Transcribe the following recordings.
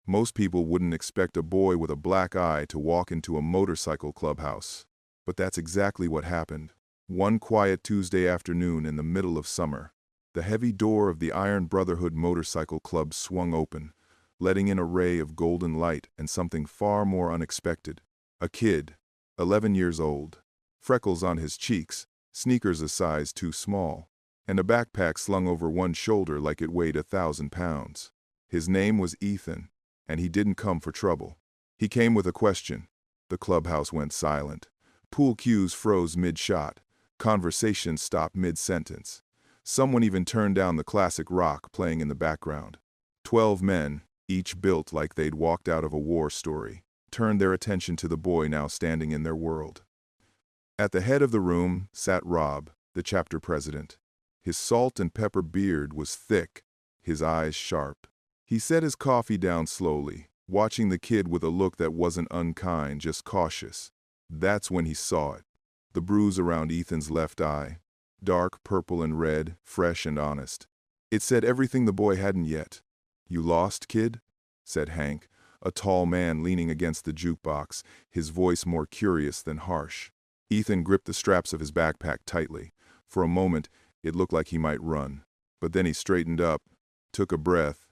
Most people wouldn't expect a boy with a black eye to walk into a motorcycle clubhouse. But that's exactly what happened. One quiet Tuesday afternoon in the middle of summer, the heavy door of the Iron Brotherhood Motorcycle Club swung open, letting in a ray of golden light and something far more unexpected. A kid, 11 years old, freckles on his cheeks, sneakers a size too small, and a backpack slung over one shoulder like it weighed 1,000 pounds. His name was Ethan, and he didn't come for trouble. He came with a question. The clubhouse went silent. Pool cues froze mid-shot. Conversation stopped mid-sentence. Someone even turned down the classic rock playing in the background. 12 men, each built like they'd walked out of a war story, turned their attention to the boy now standing in their world. At the head of the room sat Rob, the chapter president. His salt and pepper beard was thick, his eyes sharp. He set his coffee down slowly, watching the kid with a look that wasn't unkind, just cautious. That's when he saw it. The bruise around Ethan's left eye, dark purple and red, fresh and honest. It said everything the boy hadn't yet. "You lost, kid?" said Hank, a tall man leaning against the jukebox, his voice more curious than harsh. Ethan gripped the straps of his backpack tightly. For a moment, it looked like he might run. But then he straightened up, took a breath,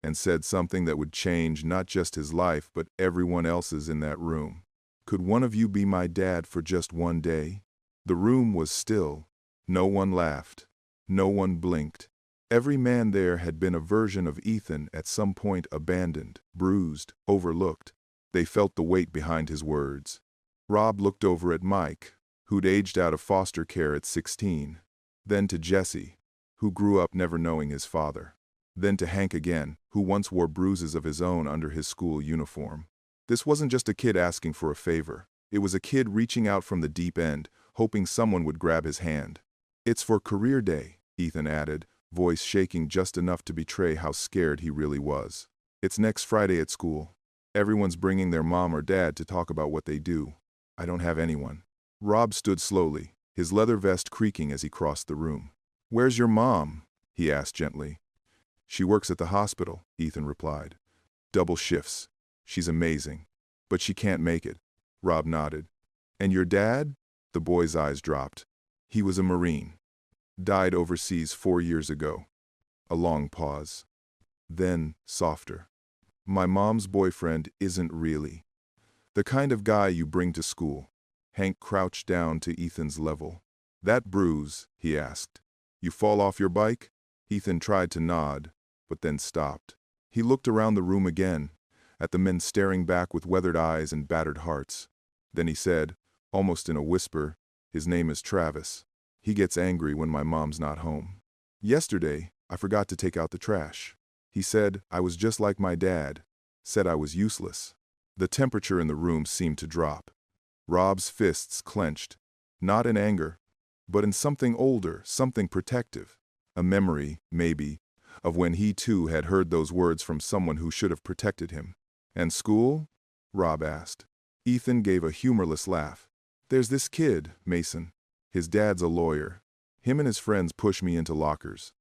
and said something that would change not just his life but everyone else's in that room. "Could one of you be my dad for just one day?" The room was still. No one laughed. No one blinked. Every man there had been a version of Ethan at some point, abandoned, bruised, overlooked. They felt the weight behind his words. Rob looked over at Mike, who'd aged out of foster care at 16. Then to Jesse, who grew up never knowing his father. Then to Hank again, who once wore bruises of his own under his school uniform. This wasn't just a kid asking for a favor. It was a kid reaching out from the deep end, hoping someone would grab his hand. "It's for career day," Ethan added, voice shaking just enough to betray how scared he really was. "It's next Friday at school. Everyone's bringing their mom or dad to talk about what they do. I don't have anyone." Rob stood slowly, his leather vest creaking as he crossed the room. "Where's your mom?" he asked gently. "She works at the hospital," Ethan replied. "Double shifts. She's amazing. But she can't make it." Rob nodded. "And your dad?" The boy's eyes dropped. "He was a Marine. Died overseas 4 years ago." A long pause. Then, softer. "My mom's boyfriend isn't really the kind of guy you bring to school." Hank crouched down to Ethan's level. "That bruise?" he asked. "You fall off your bike?" Ethan tried to nod, but then stopped. He looked around the room again, at the men staring back with weathered eyes and battered hearts. Then he said, almost in a whisper, "His name is Travis. He gets angry when my mom's not home. Yesterday, I forgot to take out the trash. He said I was just like my dad, said I was useless." The temperature in the room seemed to drop. Rob's fists clenched, not in anger, but in something older, something protective. A memory, maybe, of when he too had heard those words from someone who should have protected him. "And school?" Rob asked. Ethan gave a humorless laugh. "There's this kid, Mason. His dad's a lawyer. Him and his friends push me into lockers.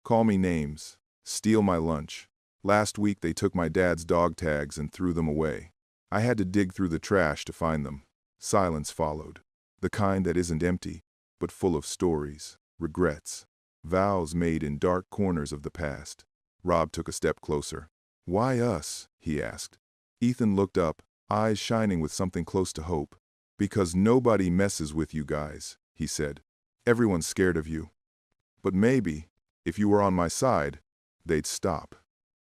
Call me names. Steal my lunch. Last week they took my dad's dog tags and threw them away. I had to dig through the trash to find them." Silence followed. The kind that isn't empty, but full of stories, regrets, vows made in dark corners of the past. Rob took a step closer. "Why us?" he asked. Ethan looked up, eyes shining with something close to hope. "Because nobody messes with you guys," he said. "Everyone's scared of you. But maybe, if you were on my side, they'd stop."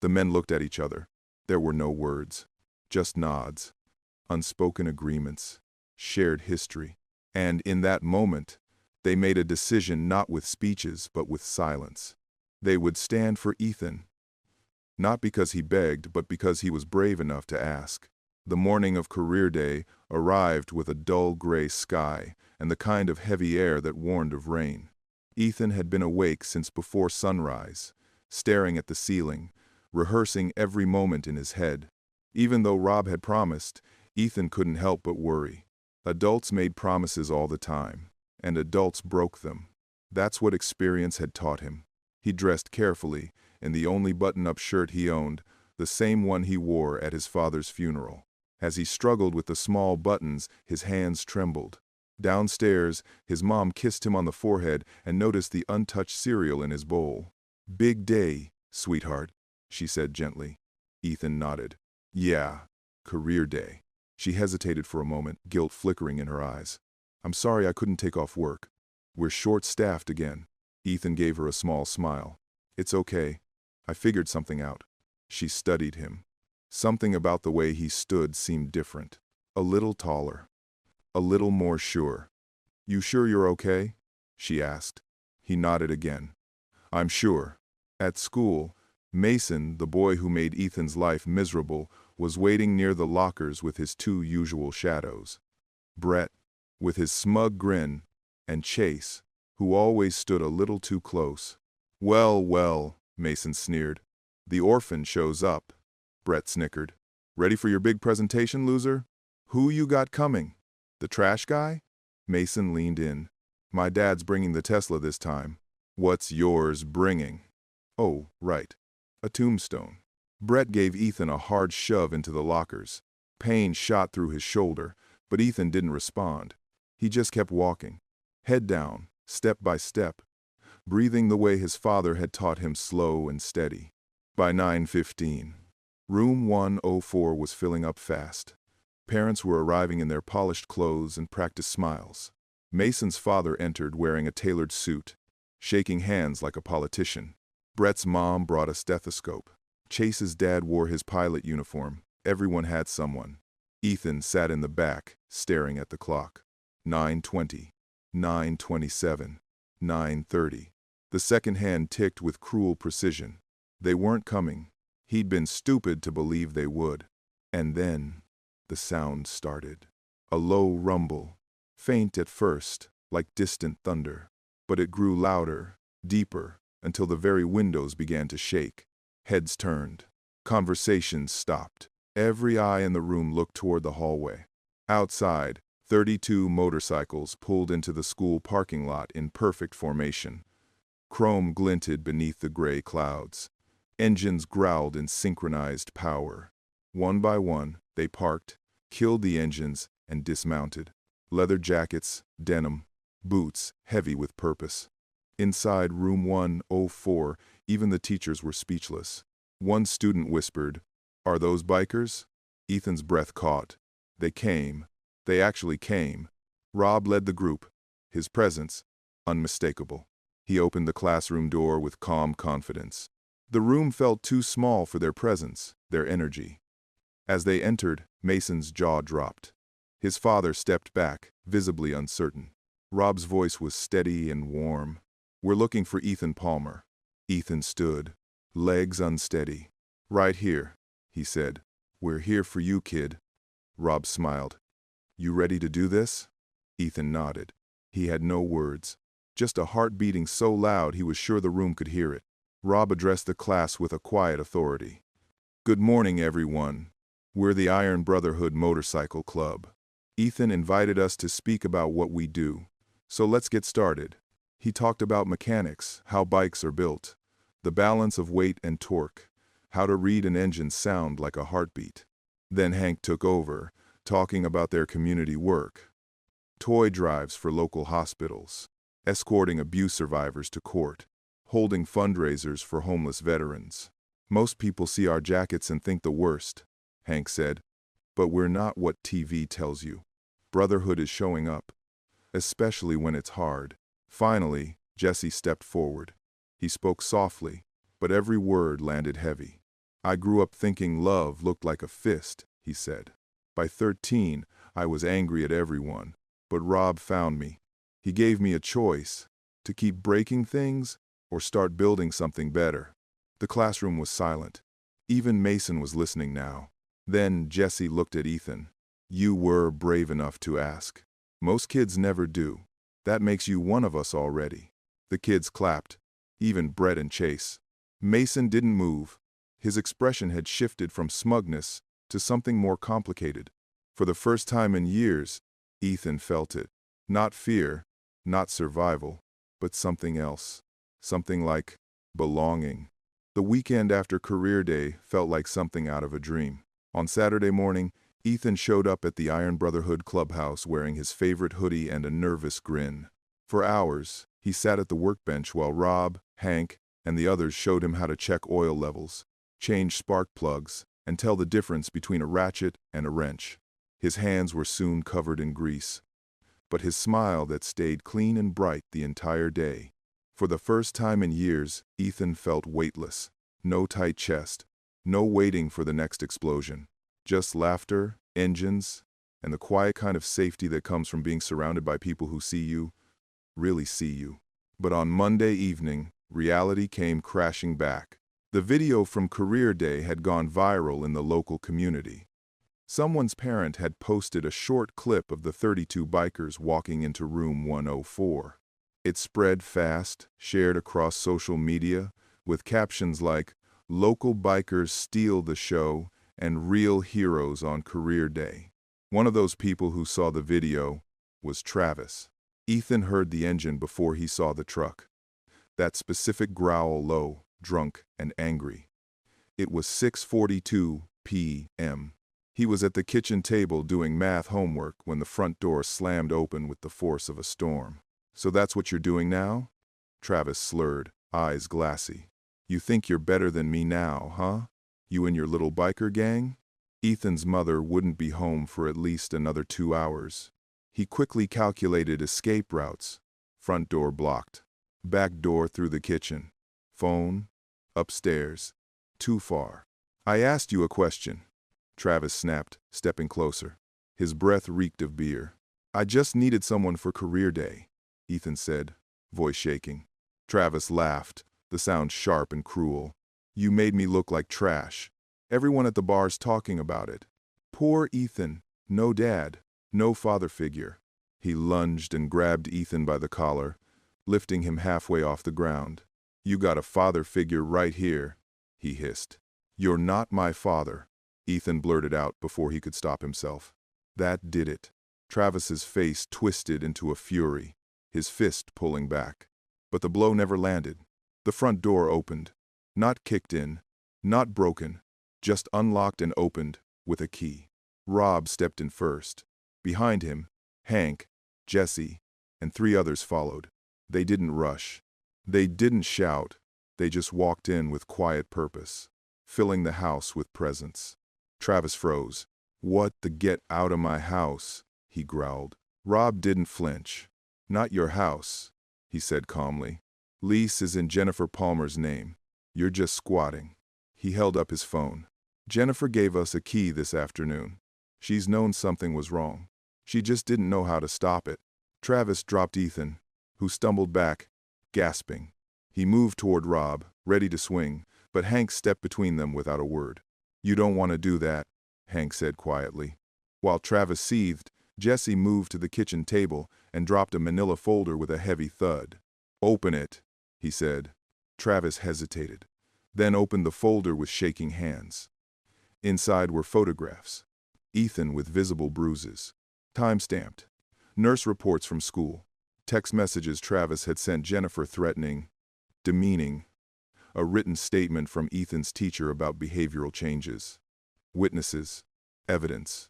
The men looked at each other. There were no words, just nods, unspoken agreements, shared history. And in that moment, they made a decision not with speeches but with silence. They would stand for Ethan. Not because he begged, but because he was brave enough to ask. The morning of career day arrived with a dull gray sky and the kind of heavy air that warned of rain. Ethan had been awake since before sunrise, staring at the ceiling, rehearsing every moment in his head. Even though Rob had promised, Ethan couldn't help but worry. Adults made promises all the time, and adults broke them. That's what experience had taught him. He dressed carefully, in the only button-up shirt he owned, the same one he wore at his father's funeral. As he struggled with the small buttons, his hands trembled. Downstairs, his mom kissed him on the forehead and noticed the untouched cereal in his bowl. "Big day, sweetheart," she said gently. Ethan nodded. "Yeah, career day." She hesitated for a moment, guilt flickering in her eyes. "I'm sorry I couldn't take off work. We're short-staffed again." Ethan gave her a small smile. "It's okay. I figured something out." She studied him. Something about the way he stood seemed different. A little taller. A little more sure. "You sure you're okay?" she asked. He nodded again. "I'm sure." At school, Mason, the boy who made Ethan's life miserable, was waiting near the lockers with his two usual shadows. Brett, with his smug grin, and Chase, who always stood a little too close. "Well, well," Mason sneered. "The orphan shows up," Brett snickered. "Ready for your big presentation, loser? Who you got coming? The trash guy?" Mason leaned in. "My dad's bringing the Tesla this time." "What's yours bringing?" "Oh, right. A tombstone." Brett gave Ethan a hard shove into the lockers. Pain shot through his shoulder, but Ethan didn't respond. He just kept walking, head down, step by step, breathing the way his father had taught him, slow and steady. By 9:15, room 104 was filling up fast. Parents were arriving in their polished clothes and practiced smiles. Mason's father entered wearing a tailored suit, shaking hands like a politician. Brett's mom brought a stethoscope. Chase's dad wore his pilot uniform. Everyone had someone. Ethan sat in the back, staring at the clock. 9:20, 9:27, 9:30. The second hand ticked with cruel precision. They weren't coming. He'd been stupid to believe they would. And then the sound started. A low rumble, faint at first, like distant thunder. But it grew louder, deeper, until the very windows began to shake. Heads turned. Conversations stopped. Every eye in the room looked toward the hallway. Outside, 32 motorcycles pulled into the school parking lot in perfect formation. Chrome glinted beneath the gray clouds. Engines growled in synchronized power. One by one, they parked, killed the engines, and dismounted. Leather jackets, denim, boots heavy with purpose. Inside room 104, even the teachers were speechless. One student whispered, "Are those bikers?" Ethan's breath caught. They came. They actually came. Rob led the group, his presence unmistakable. He opened the classroom door with calm confidence. The room felt too small for their presence, their energy. As they entered, Mason's jaw dropped. His father stepped back, visibly uncertain. Rob's voice was steady and warm. "We're looking for Ethan Palmer." Ethan stood, legs unsteady. "Right here," he said. "We're here for you, kid." Rob smiled. "You ready to do this?" Ethan nodded. He had no words, just a heart beating so loud he was sure the room could hear it. Rob addressed the class with a quiet authority. "Good morning, everyone. We're the Iron Brotherhood Motorcycle Club. Ethan invited us to speak about what we do. So let's get started." He talked about mechanics, how bikes are built, the balance of weight and torque, how to read an engine's sound like a heartbeat. Then Hank took over, talking about their community work. Toy drives for local hospitals, escorting abuse survivors to court, holding fundraisers for homeless veterans. "Most people see our jackets and think the worst," Hank said. "But we're not what TV tells you. Brotherhood is showing up, especially when it's hard." Finally, Jesse stepped forward. He spoke softly, but every word landed heavy. "I grew up thinking love looked like a fist," he said. "By 13, I was angry at everyone, but Rob found me. He gave me a choice, to keep breaking things or start building something better." The classroom was silent. Even Mason was listening now. Then Jesse looked at Ethan. "You were brave enough to ask. Most kids never do. That makes you one of us already." The kids clapped, even Brett and Chase. Mason didn't move. His expression had shifted from smugness to something more complicated. For the first time in years, Ethan felt it. Not fear, not survival, but something else. Something like belonging. The weekend after career day felt like something out of a dream. On Saturday morning, Ethan showed up at the Brotherhood clubhouse wearing his favorite hoodie and a nervous grin. For hours, he sat at the workbench while Rob, Hank, and the others showed him how to check oil levels, change spark plugs, and tell the difference between a ratchet and a wrench. His hands were soon covered in grease, but his smile that stayed clean and bright the entire day. For the first time in years, Ethan felt weightless. No tight chest, no waiting for the next explosion. Just laughter, engines, and the quiet kind of safety that comes from being surrounded by people who see you, really see you. But on Monday evening, reality came crashing back. The video from career day had gone viral in the local community. Someone's parent had posted a short clip of the 32 bikers walking into room 104. It spread fast, shared across social media, with captions like, "Local bikers steal the show," and "Real heroes on career day." One of those people who saw the video was Travis. Ethan heard the engine before he saw the truck. That specific growl, low, drunk, and angry. It was 6:42 p.m. He was at the kitchen table doing math homework when the front door slammed open with the force of a storm. "So that's what you're doing now?" Travis slurred, eyes glassy. "You think you're better than me now, huh? You and your little biker gang?" Ethan's mother wouldn't be home for at least another 2 hours. He quickly calculated escape routes. Front door blocked. Back door through the kitchen. Phone. Upstairs. Too far. "I asked you a question," Travis snapped, stepping closer. His breath reeked of beer. "I just needed someone for career day," Ethan said, voice shaking. Travis laughed, the sound sharp and cruel. "You made me look like trash. Everyone at the bar's talking about it. Poor Ethan. No dad. No father figure." He lunged and grabbed Ethan by the collar, lifting him halfway off the ground. "You got a father figure right here," he hissed. "You're not my father," Ethan blurted out before he could stop himself. That did it. Travis's face twisted into a fury, his fist pulling back. But the blow never landed. The front door opened. Not kicked in, not broken, just unlocked and opened with a key. Rob stepped in first. Behind him, Hank, Jesse, and 3 others followed. They didn't rush. They didn't shout. They just walked in with quiet purpose, filling the house with presence. Travis froze. "What the get out of my house?" he growled. Rob didn't flinch. "Not your house," he said calmly. "Lease is in Jennifer Palmer's name. You're just squatting." He held up his phone. "Jennifer gave us a key this afternoon. She's known something was wrong. She just didn't know how to stop it." Travis dropped Ethan, who stumbled back, gasping. He moved toward Rob, ready to swing, but Hank stepped between them without a word. "You don't want to do that," Hank said quietly. While Travis seethed, Jesse moved to the kitchen table and dropped a manila folder with a heavy thud. "Open it," he said. Travis hesitated, then opened the folder with shaking hands. Inside were photographs. Ethan with visible bruises. Time-stamped. Nurse reports from school. Text messages Travis had sent Jennifer threatening, demeaning. A written statement from Ethan's teacher about behavioral changes. Witnesses. Evidence.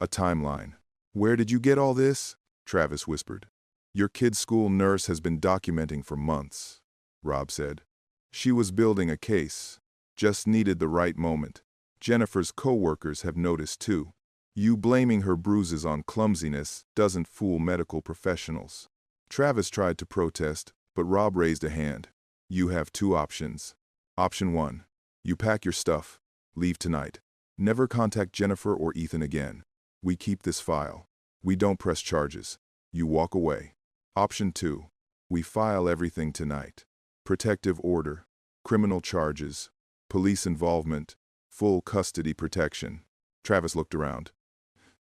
A timeline. "Where did you get all this?" Travis whispered. "Your kid's school nurse has been documenting for months," Rob said. "She was building a case. Just needed the right moment. Jennifer's co-workers have noticed too. You blaming her bruises on clumsiness doesn't fool medical professionals." Travis tried to protest, but Rob raised a hand. "You have 2 options. Option 1. You pack your stuff. Leave tonight. Never contact Jennifer or Ethan again. We keep this file. We don't press charges. You walk away. Option 2. We file everything tonight. Protective order. Criminal charges. Police involvement. Full custody protection." Travis looked around.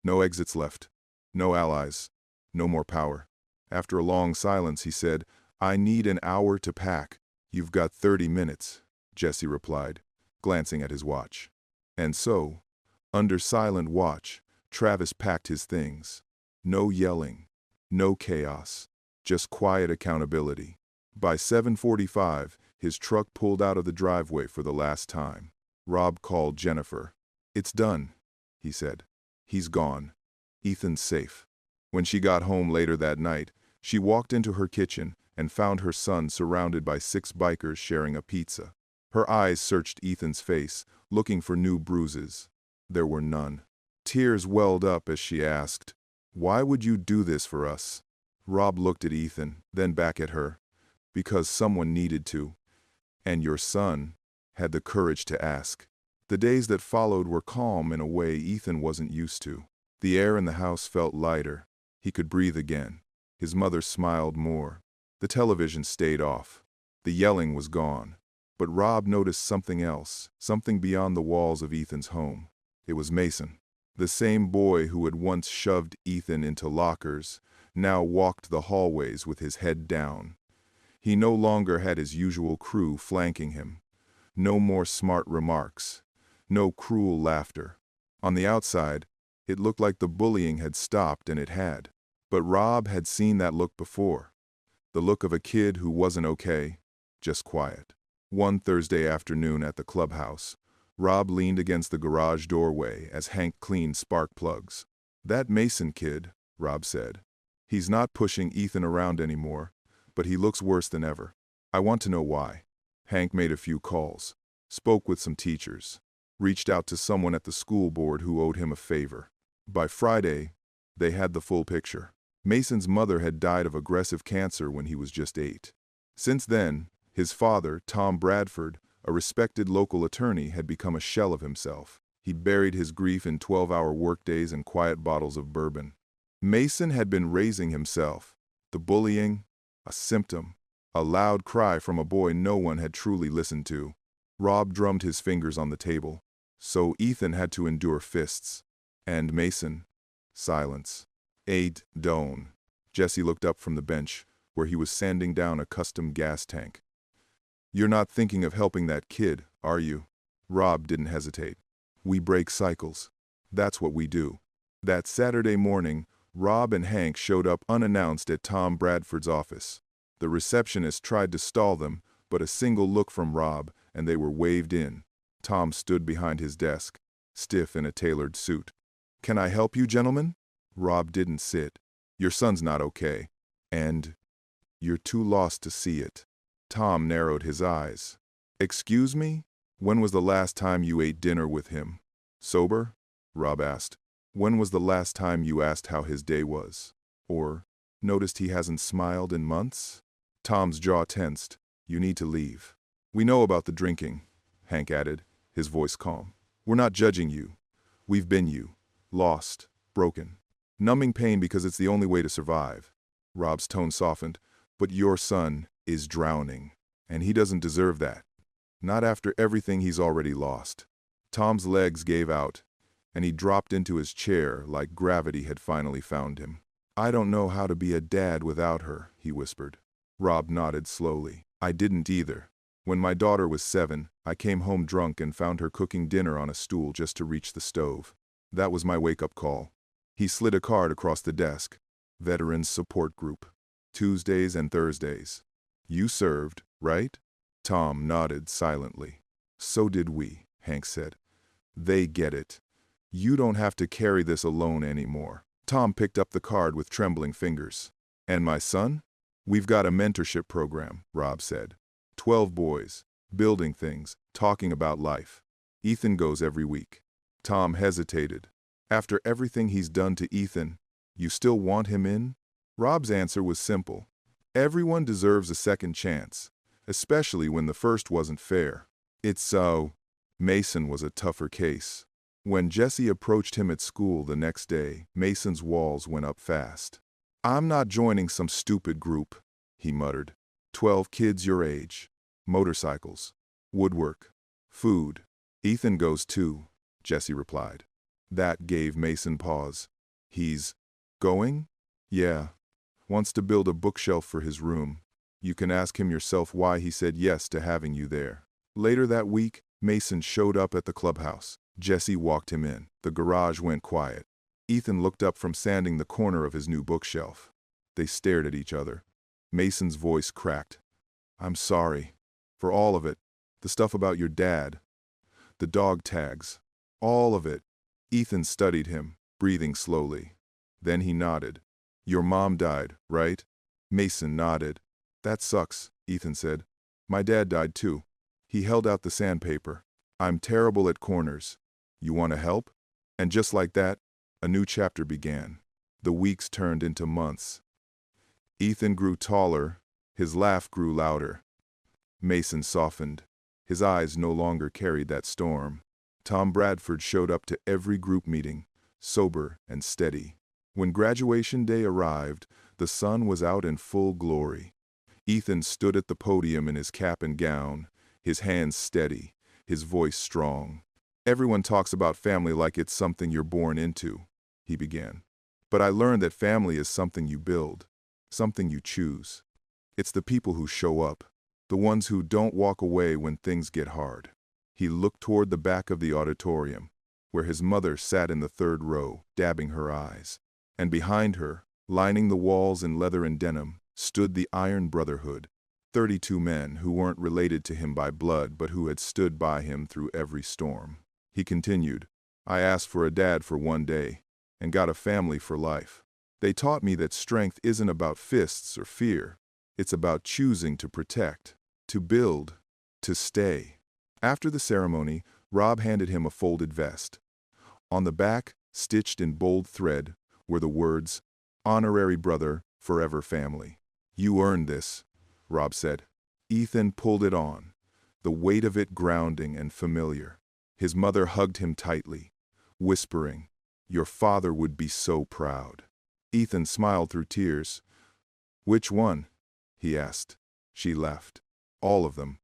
No exits left. No allies. No more power. After a long silence, he said, "I need an hour to pack." "You've got 30 minutes, Jesse replied, glancing at his watch. And so, under silent watch, Travis packed his things. No yelling. No chaos. Just quiet accountability. By 7:45, His truck pulled out of the driveway for the last time. Rob called Jennifer. "It's done," he said. "He's gone. Ethan's safe." When she got home later that night, she walked into her kitchen and found her son surrounded by 6 bikers sharing a pizza. Her eyes searched Ethan's face, looking for new bruises. There were none. Tears welled up as she asked, "Why would you do this for us?" Rob looked at Ethan, then back at her. "Because someone needed to. And your son had the courage to ask." The days that followed were calm in a way Ethan wasn't used to. The air in the house felt lighter. He could breathe again. His mother smiled more. The television stayed off. The yelling was gone. But Rob noticed something else, something beyond the walls of Ethan's home. It was Mason. The same boy who had once shoved Ethan into lockers now walked the hallways with his head down. He no longer had his usual crew flanking him. No more smart remarks. No cruel laughter. On the outside, it looked like the bullying had stopped, and it had. But Rob had seen that look before. The look of a kid who wasn't okay, just quiet. One Thursday afternoon at the clubhouse, Rob leaned against the garage doorway as Hank cleaned spark plugs. "That Mason kid," Rob said. "He's not pushing Ethan around anymore, but he looks worse than ever. I want to know why." Hank made a few calls, spoke with some teachers, reached out to someone at the school board who owed him a favor. By Friday, they had the full picture. Mason's mother had died of aggressive cancer when he was just 8. Since then, his father, Tom Bradford, a respected local attorney, had become a shell of himself. He'd buried his grief in 12-hour workdays and quiet bottles of bourbon. Mason had been raising himself. The bullying, a symptom, a loud cry from a boy no one had truly listened to. Rob drummed his fingers on the table. So Ethan had to endure fists. And Mason, silence. Don't. Jesse looked up from the bench, where he was sanding down a custom gas tank. "You're not thinking of helping that kid, are you?" Rob didn't hesitate. "We break cycles. That's what we do." That Saturday morning, Rob and Hank showed up unannounced at Tom Bradford's office. The receptionist tried to stall them, but a single look from Rob, and they were waved in. Tom stood behind his desk, stiff in a tailored suit. "Can I help you, gentlemen?" Rob didn't sit. "Your son's not okay. And you're too lost to see it." Tom narrowed his eyes. "Excuse me? When was the last time you ate dinner with him?" "Sober?" Rob asked. "When was the last time you asked how his day was? Or noticed he hasn't smiled in months?" Tom's jaw tensed. "You need to leave." "We know about the drinking," Hank added, his voice calm. "We're not judging you. We've been you. Lost. Broken. Numbing pain because it's the only way to survive." Rob's tone softened. "But your son is drowning, and he doesn't deserve that. Not after everything he's already lost." Tom's legs gave out, and he dropped into his chair like gravity had finally found him. "I don't know how to be a dad without her," he whispered. Rob nodded slowly. "I didn't either. When my daughter was 7, I came home drunk and found her cooking dinner on a stool just to reach the stove. That was my wake-up call." He slid a card across the desk. "Veterans Support Group. Tuesdays and Thursdays. You served, right?" Tom nodded silently. "So did we," Hank said. "They get it. You don't have to carry this alone anymore." Tom picked up the card with trembling fingers. "And my son? We've got a mentorship program," Rob said. 12 boys, building things, talking about life. Ethan goes every week." Tom hesitated. "After everything he's done to Ethan, you still want him in?" Rob's answer was simple. "Everyone deserves a second chance, especially when the first wasn't fair." It's so. Mason was a tougher case. When Jesse approached him at school the next day, Mason's walls went up fast. "I'm not joining some stupid group," he muttered. 12 kids your age. Motorcycles. Woodwork. Food. Ethan goes too," Jesse replied. That gave Mason pause. "He's going?" "Yeah. Wants to build a bookshelf for his room. You can ask him yourself why he said yes to having you there." Later that week, Mason showed up at the clubhouse. Jesse walked him in. The garage went quiet. Ethan looked up from sanding the corner of his new bookshelf. They stared at each other. Mason's voice cracked. "I'm sorry." For all of it. The stuff about your dad. The dog tags. All of it. Ethan studied him, breathing slowly. Then he nodded. Your mom died, right? Mason nodded. That sucks, Ethan said. My dad died too. He held out the sandpaper. I'm terrible at corners. You want to help? And just like that, a new chapter began. The weeks turned into months. Ethan grew taller. His laugh grew louder. Mason softened. His eyes no longer carried that storm. Tom Bradford showed up to every group meeting, sober and steady. When graduation day arrived, the sun was out in full glory. Ethan stood at the podium in his cap and gown, his hands steady, his voice strong. Everyone talks about family like it's something you're born into, he began. But I learned that family is something you build, something you choose. It's the people who show up, the ones who don't walk away when things get hard. He looked toward the back of the auditorium, where his mother sat in the third row, dabbing her eyes. And behind her, lining the walls in leather and denim, stood the Iron Brotherhood, 32 men who weren't related to him by blood but who had stood by him through every storm. He continued, I asked for a dad for one day, and got a family for life. They taught me that strength isn't about fists or fear. It's about choosing to protect, to build, to stay. After the ceremony, Rob handed him a folded vest. On the back, stitched in bold thread, were the words, Honorary Brother, Forever Family. You earned this, Rob said. Ethan pulled it on, the weight of it grounding and familiar. His mother hugged him tightly, whispering, Your father would be so proud. Ethan smiled through tears. Which one? He asked. She laughed. All of them.